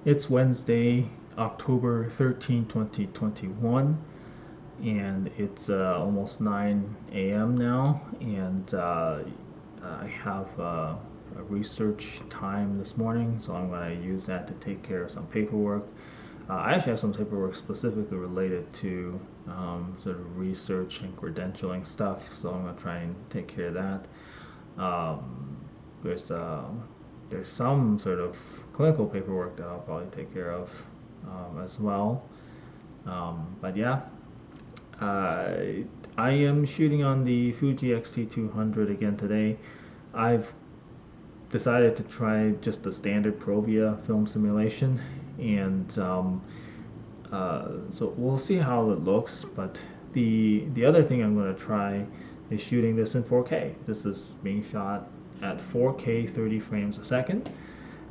It's Wednesday, October 13, 2021, and it's almost 9 a.m. now, and I have a research time this morning, so I'm going to use that to take care of some paperwork. I actually have some paperwork specifically related to sort of research and credentialing stuff, so I'm going to try and take care of that. Um, there's uh, there's some sort of clinical paperwork that I'll probably take care of as well. But yeah, uh, I am shooting on the Fuji X-T200 again today. I've decided to try just the standard Provia film simulation, and so we'll see how it looks. But the other thing I'm going to try is shooting this in 4K. This is being shot at 4K 30 frames a second.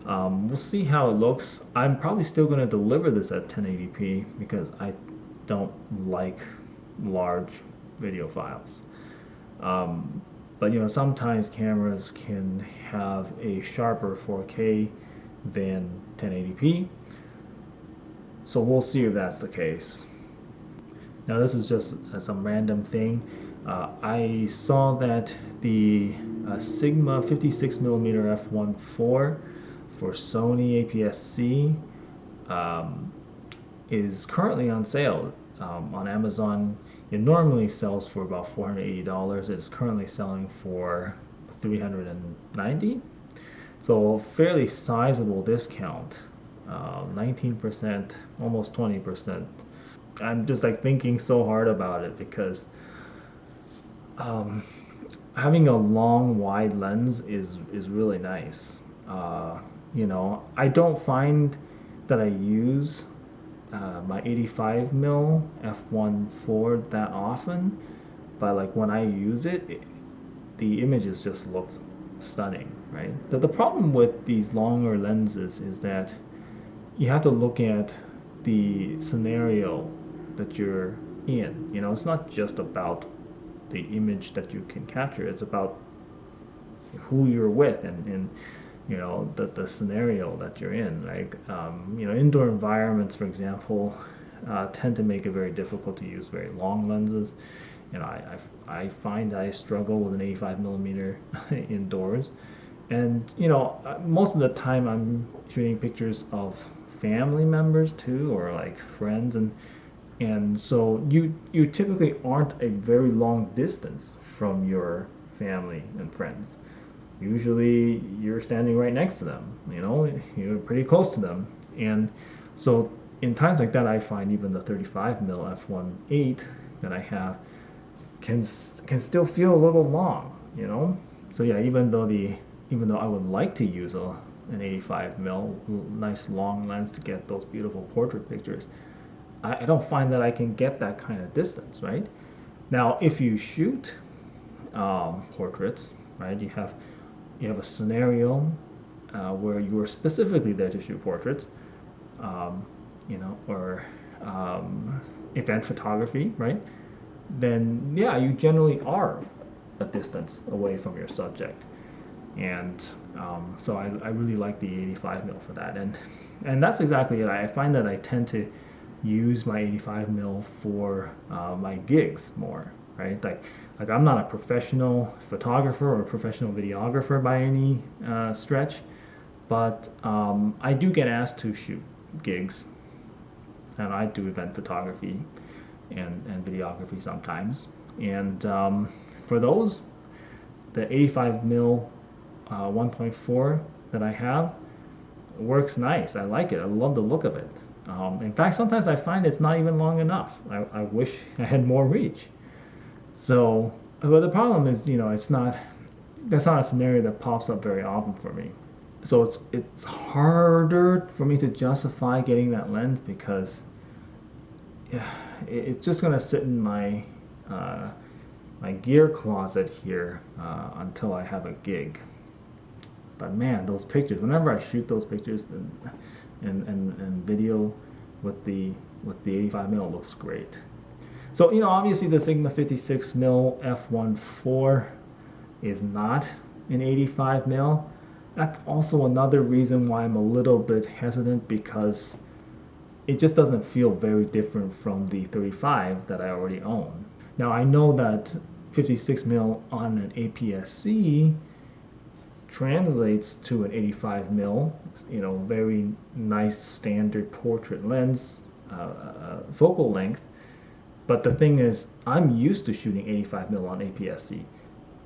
We'll see how it looks. I'm probably still going to deliver this at 1080p because I don't like large video files. But sometimes cameras can have a sharper 4K than 1080p. So we'll see if that's the case. Now this is just some random thing. I saw that the Sigma 56mm f1.4 for Sony APS-C is currently on sale on Amazon. It normally sells for about $480. It is currently selling for $390. So fairly sizable discount, 19%, almost 20%. I'm just like thinking so hard about it because having a long wide lens is really nice. I don't find that I use my 85mm f1.4 that often, but like when I use it, the images just look stunning, right? The problem with these longer lenses is that you have to look at the scenario that you're in. It's not just about the image that you can capture, it's about who you're with and the scenario that you're in. Like indoor environments, for example, tend to make it very difficult to use very long lenses. I find I struggle with an 85mm indoors, and most of the time I'm shooting pictures of family members too, or like friends, and so you typically aren't a very long distance from your family and friends. Usually you're standing right next to them, you're pretty close to them. And so in times like that, I find even the 35mm f1.8 that I have can still feel a little long. So yeah, even though I would like to use an 85mm nice long lens to get those beautiful portrait pictures, I don't find that I can get that kind of distance, right? Now, if you shoot portraits, right, you have a scenario where you are specifically there to shoot portraits, or event photography, right? Then yeah, you generally are a distance away from your subject, and so I really like the 85mm for that, and that's exactly it. I find that I tend to use my 85mm for my gigs more, right? Like I'm not a professional photographer or a professional videographer by any stretch, but I do get asked to shoot gigs, and I do event photography and videography sometimes. And for those, the 85mm 1.4 that I have works nice. I like it. I love the look of it. In fact, sometimes I find it's not even long enough. I wish I had more reach. So, but the problem is, that's not a scenario that pops up very often for me. So it's harder for me to justify getting that lens because it's just gonna sit in my my gear closet here until I have a gig. But man, those pictures! Whenever I shoot those pictures and video with the 85mm, looks great. So obviously the Sigma 56mm f1.4 is not an 85mm. That's also another reason why I'm a little bit hesitant, because it just doesn't feel very different from the 35 that I already own. Now I know that 56 mil on an APS-C translates to an 85 mil, very nice standard portrait lens, focal length. But the thing is, I'm used to shooting 85 mil on APS-C.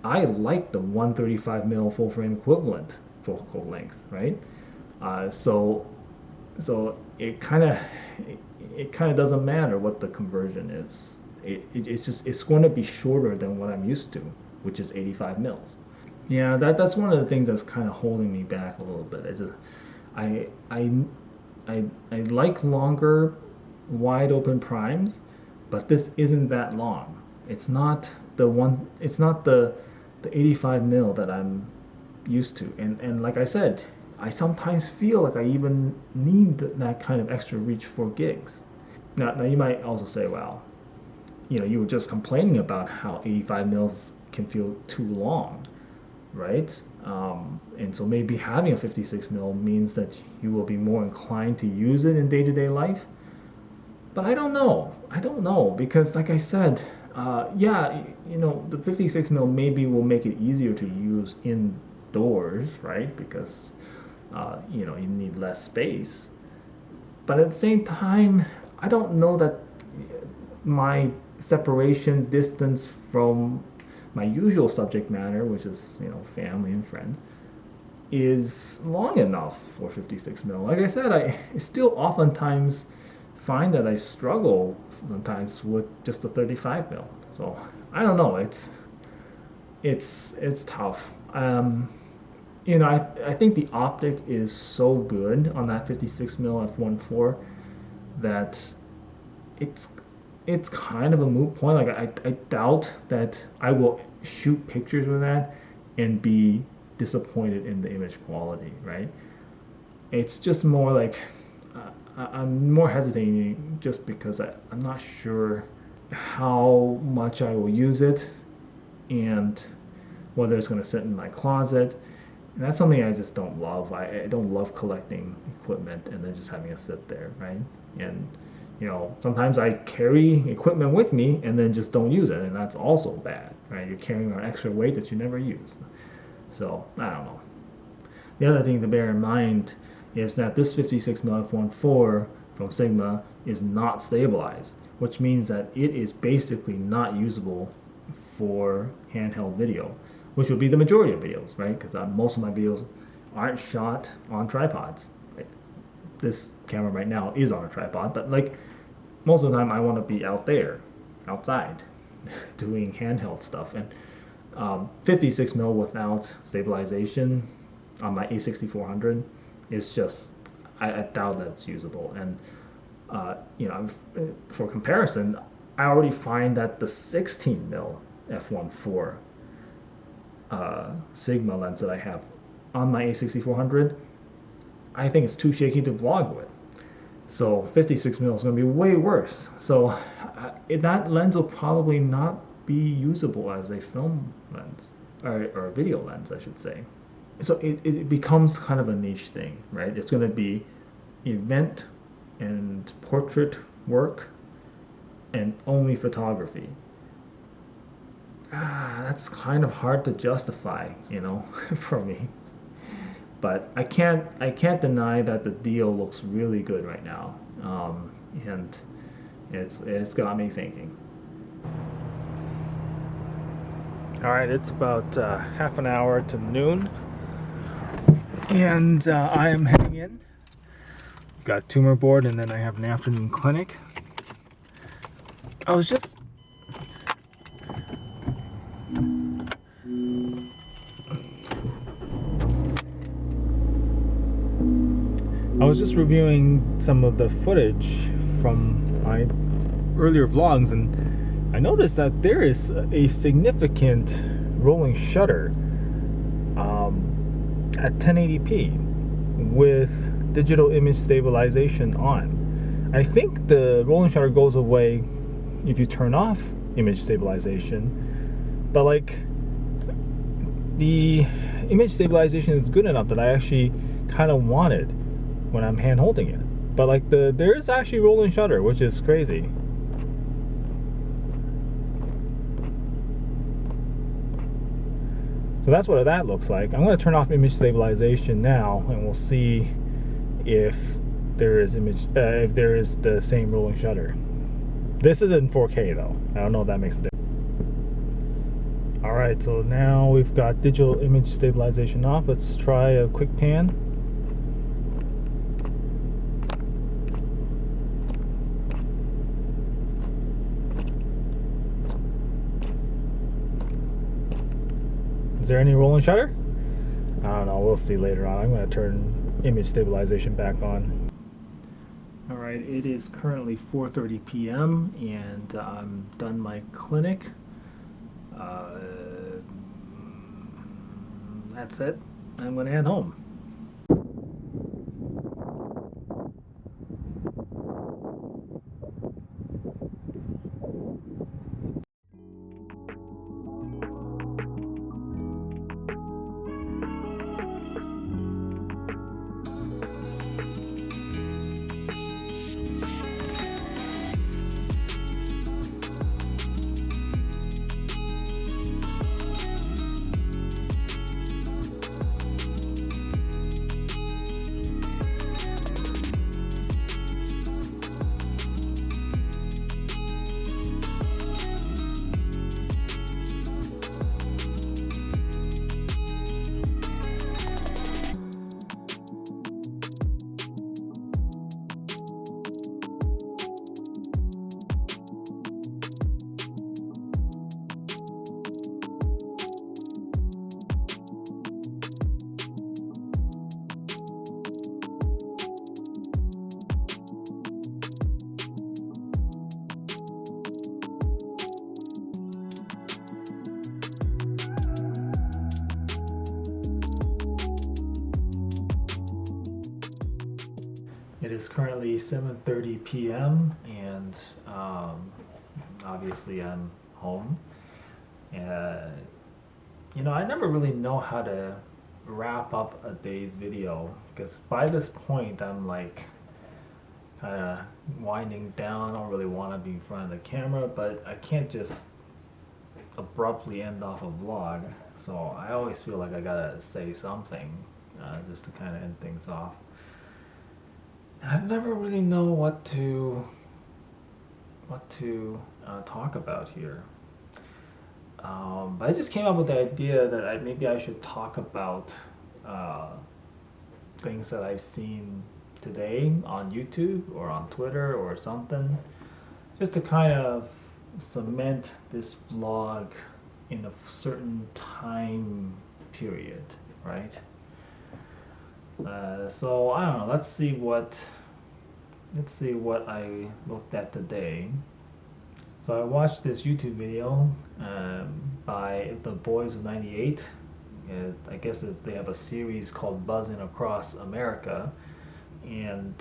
I like the 135 mil full frame equivalent focal length, right? So it kind of doesn't matter what the conversion is. It's going to be shorter than what I'm used to, which is 85 mils. Yeah, that's one of the things that's kind of holding me back a little bit. I I like longer, wide open primes, but this isn't that long. It's not the one. It's not the 85 mil that I'm used to. And like I said, I sometimes feel like I even need that kind of extra reach for gigs. Now you might also say, well, you were just complaining about how 85 mils can feel too long, right? And so maybe having a 56 mil means that you will be more inclined to use it in day-to-day life. But I don't know. I don't know, because like I said, yeah, the 56 mil maybe will make it easier to use indoors, right? Because you need less space. But at the same time, I don't know that my separation distance from my usual subject matter, which is family and friends, is long enough for 56 mil. Like I said, I still oftentimes find that I struggle sometimes with just the 35 mil. So I don't know. It's tough. I think the optic is so good on that 56 mil f1.4 that it's kind of a moot point. Like I doubt that I will shoot pictures with that and be disappointed in the image quality, right? It's just more like I'm more hesitating just because I'm not sure how much I will use it and whether it's going to sit in my closet. And that's something I just don't love. I don't love collecting equipment and then just having it sit there, right? And sometimes I carry equipment with me and then just don't use it, and that's also bad, right? You're carrying an extra weight that you never use. So I don't know. The other thing to bear in mind is that this 56 mm f1.4 from Sigma is not stabilized, which means that it is basically not usable for handheld video, which would be the majority of videos, right? Because most of my videos aren't shot on tripods. Right? This camera right now is on a tripod, but like most of the time I want to be out there, outside, doing handheld stuff. And 56 mil without stabilization on my A6400 is just, I doubt that it's usable. And for comparison, I already find that the 16 mil f1.4 Sigma lens that I have on my A6400, I think it's too shaky to vlog with. So 56 mil is going to be way worse. So that lens will probably not be usable as a film lens, or a video lens, I should say. So it becomes kind of a niche thing, right? It's going to be event and portrait work and only photography. That's kind of hard to justify, for me. But I can't deny that the deal looks really good right now, and it's got me thinking. All right, it's about half an hour to noon, and I am heading in. Got tumor board, and then I have an afternoon clinic. I was just reviewing some of the footage from my earlier vlogs, and I noticed that there is a significant rolling shutter at 1080p with digital image stabilization on. I think the rolling shutter goes away if you turn off image stabilization, but like image stabilization is good enough that I actually kind of want it when I'm hand holding it. But like there is actually rolling shutter, which is crazy. So that's what that looks like. I'm going to turn off image stabilization now, and we'll see if there is if there is the same rolling shutter. This is in 4K though. I don't know if that makes a difference. Alright, so now we've got digital image stabilization off. Let's try a quick pan. Is there any rolling shutter? I don't know, we'll see later on. I'm going to turn image stabilization back on. Alright, it is currently 4:30 p.m. and I'm done my clinic. That's it. I'm going to head home. It is currently 7:30 p.m. and obviously I'm home. You know, I never really know how to wrap up a day's video because by this point I'm like kind of winding down. I don't really want to be in front of the camera, but I can't just abruptly end off a vlog. So I always feel like I gotta say something just to kind of end things off. I never really know what to talk about here. But I just came up with the idea that maybe I should talk about things that I've seen today on YouTube or on Twitter or something, just to kind of cement this vlog in a certain time period, right? So I don't know. Let's see what I looked at today. So I watched this YouTube video by the Boys of 98. I guess they have a series called Buzzing Across America, and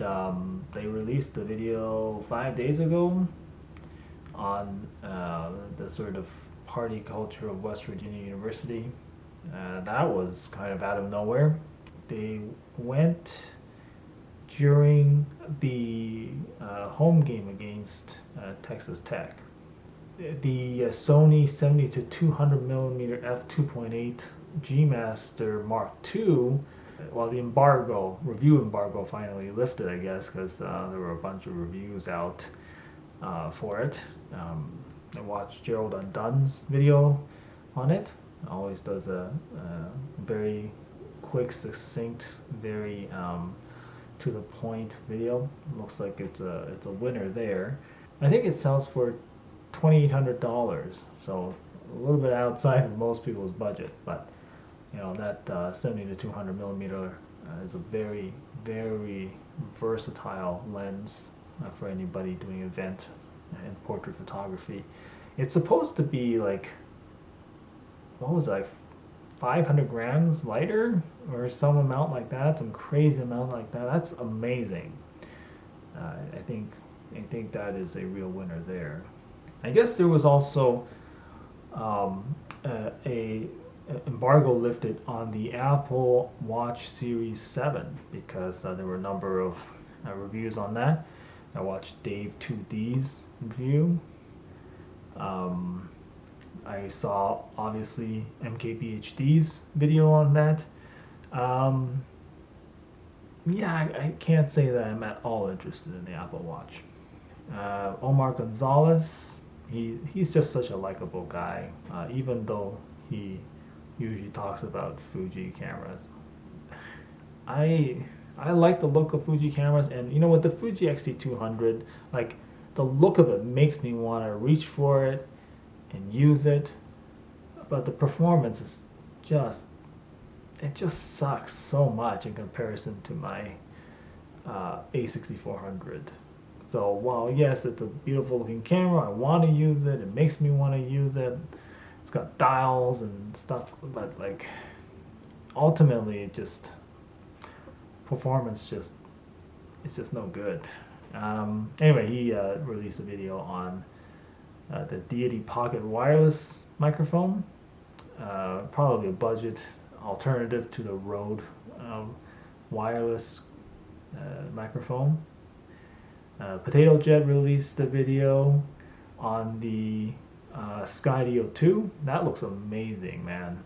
they released the video 5 days ago on the sort of party culture of West Virginia University. That was kind of out of nowhere. They went during the home game against Texas Tech. The Sony 70-200mm f2.8 G Master Mark II. Well, the review embargo finally lifted, I guess, because there were a bunch of reviews out for it. I watched Gerald Undone's video on it. Always does a very quick, succinct, very to the point video. Looks like it's a winner there. I think it sells for $2,800, so a little bit outside of most people's budget. But you know that 70-200mm is a very, very versatile lens for anybody doing event and portrait photography. It's supposed to be like, what was it, like 500 grams lighter or some amount like that, some crazy amount like that. That's amazing. I think that is a real winner there. I guess there was also a embargo lifted on the Apple Watch Series 7 because there were a number of reviews on that. I watched Dave 2D's review. Um, I saw obviously MKBHD's video on that. Um, yeah, I can't say that I'm at all interested in the Apple Watch. Omar Gonzalez, he's just such a likable guy, even though he usually talks about Fuji cameras. I I like the look of Fuji cameras, and you know, with the Fuji X-T200, like the look of it makes me want to reach for it and use it, but the performance is just it just sucks so much in comparison to my A6400. So while yes, it's a beautiful looking camera, I want to use it. It makes me want to use it. It's got dials and stuff, but like ultimately, it just performance just it's just no good. Anyway, he released a video on the Deity Pocket wireless microphone, probably a budget alternative to the Rode wireless microphone. Potato Jet released a video on the Skydio 2. That looks amazing, man.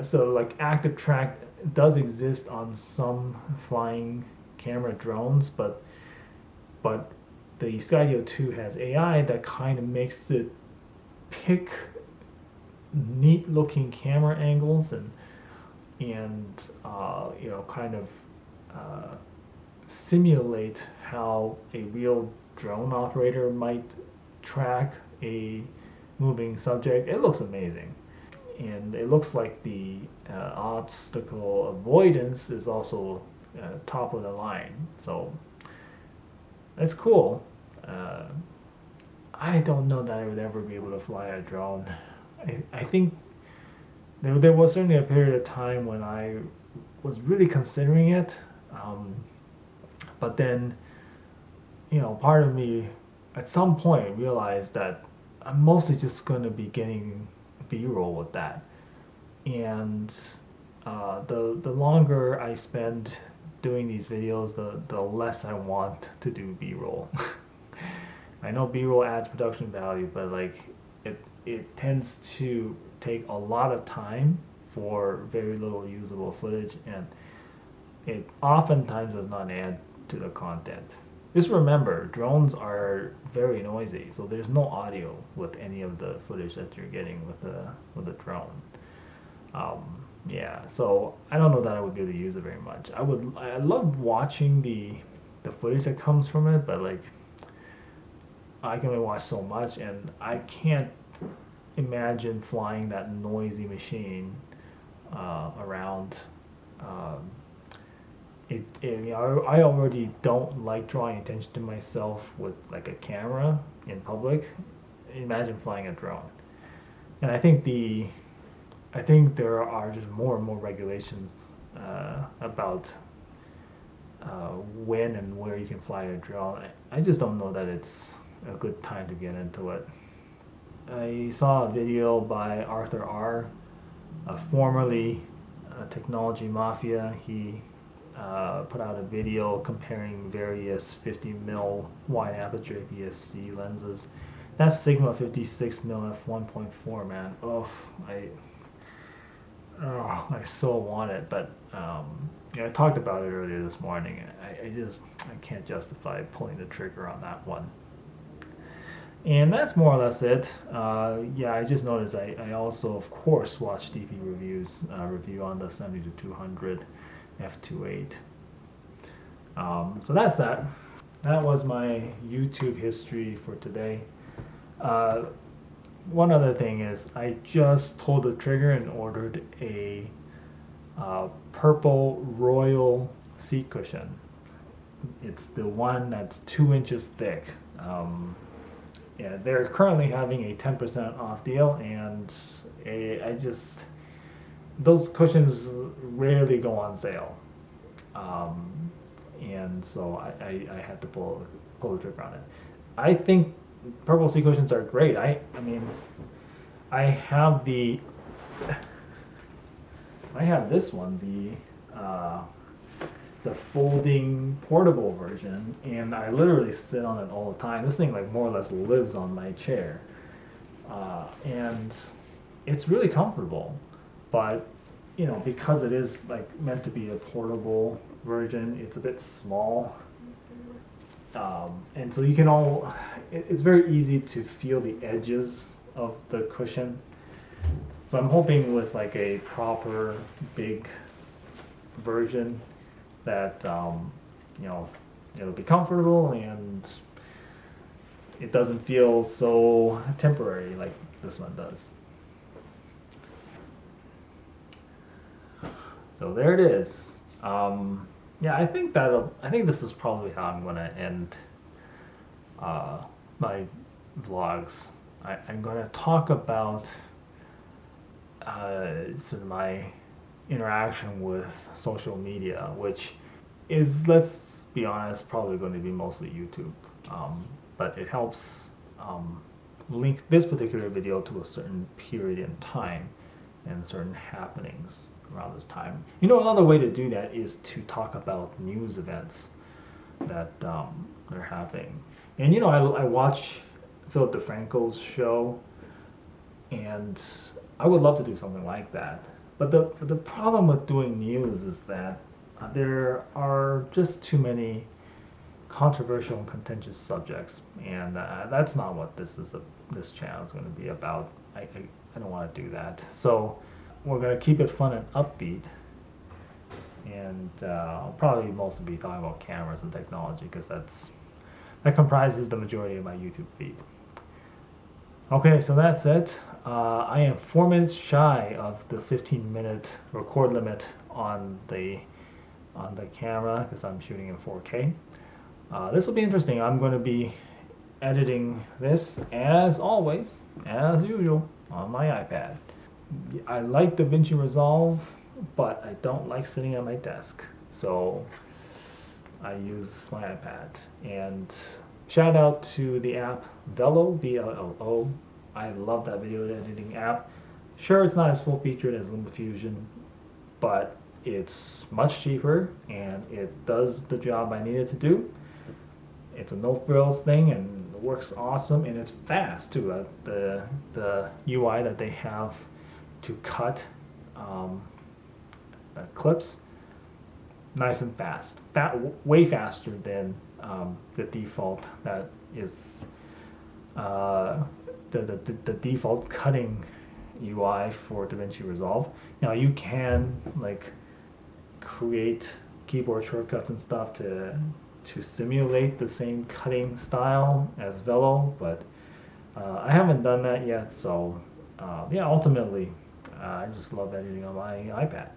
So like active track does exist on some flying camera drones, but the Skydio 2 has AI that kind of makes it pick neat looking camera angles and kind of simulate how a real drone operator might track a moving subject. It looks amazing, and it looks like the obstacle avoidance is also top of the line. So it's cool. I don't know that I would ever be able to fly a drone. I think there was certainly a period of time when I was really considering it, but then, part of me at some point realized that I'm mostly just going to be getting B-roll with that, and the longer I spend doing these videos, the less I want to do B-roll. I know B-roll adds production value, but like it tends to take a lot of time for very little usable footage, and it oftentimes does not add to the content. Just remember, drones are very noisy, so there's no audio with any of the footage that you're getting with a drone. Yeah, so I don't know that I would be able to use it very much. I love watching the footage that comes from it, but like I can only watch so much, and I can't imagine flying that noisy machine around. I already don't like drawing attention to myself with like a camera in public. Imagine flying a drone. And I think there are just more and more regulations about when and where you can fly a drone. I just don't know that it's a good time to get into it. I saw a video by Arthur R., formerly Technology Mafia. He put out a video comparing various 50mm wide aperture APS-C lenses. That's Sigma 56mm f1.4, man. I so want it, but I talked about it earlier this morning. I can't justify pulling the trigger on that one. And that's more or less it. I just noticed I also, of course, watched DP Review's review on the 70-200 f2.8. So that's that. That was my YouTube history for today. One other thing is I just pulled the trigger and ordered a purple Royal seat cushion. It's the one that's 2 inches thick. They're currently having a 10% off deal, and those cushions rarely go on sale. And so I had to pull the trigger on it. I think purple seat cushions are great. I mean, I have the I have this one, the folding portable version, and I literally sit on it all the time. This thing like more or less lives on my chair, and it's really comfortable. But you know, because it is like meant to be a portable version, it's a bit small, and so you can it's very easy to feel the edges of the cushion. So I'm hoping with like a proper big version that you know, it'll be comfortable and it doesn't feel so temporary like this one does. So there it is. Yeah, I think this is probably how I'm gonna end my vlogs. I'm gonna talk about sort of my interaction with social media, which is, let's be honest, probably going to be mostly YouTube. But it helps link this particular video to a certain period in time and certain happenings around this time. You know, another way to do that is to talk about news events that are happening. And you know, I watch Philip DeFranco's show, and I would love to do something like that. But the problem with doing news is that there are just too many controversial and contentious subjects, and that's not what this channel is going to be about. I don't want to do that. So we're going to keep it fun and upbeat, and I'll probably mostly be talking about cameras and technology because that comprises the majority of my YouTube feed. Okay, so that's it. I am 4 minutes shy of the 15-minute record limit on the camera because I'm shooting in 4K. This will be interesting. I'm going to be editing this as always, as usual, on my iPad. I like DaVinci Resolve, but I don't like sitting at my desk, so I use my iPad. And shout out to the app Velo, VLLO. I love that video editing app. Sure, it's not as full featured as LumaFusion, but it's much cheaper and it does the job I need it to do. It's a no frills thing and it works awesome, and it's fast too. The UI that they have to cut clips, nice and fast, way faster than the default that is the default cutting UI for DaVinci Resolve. Now you can like create keyboard shortcuts and stuff to simulate the same cutting style as Velo, but I haven't done that yet. So yeah, ultimately I just love editing on my iPad.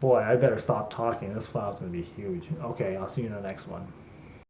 Boy, I better stop talking. This file's going to be huge. Okay, I'll see you in the next one.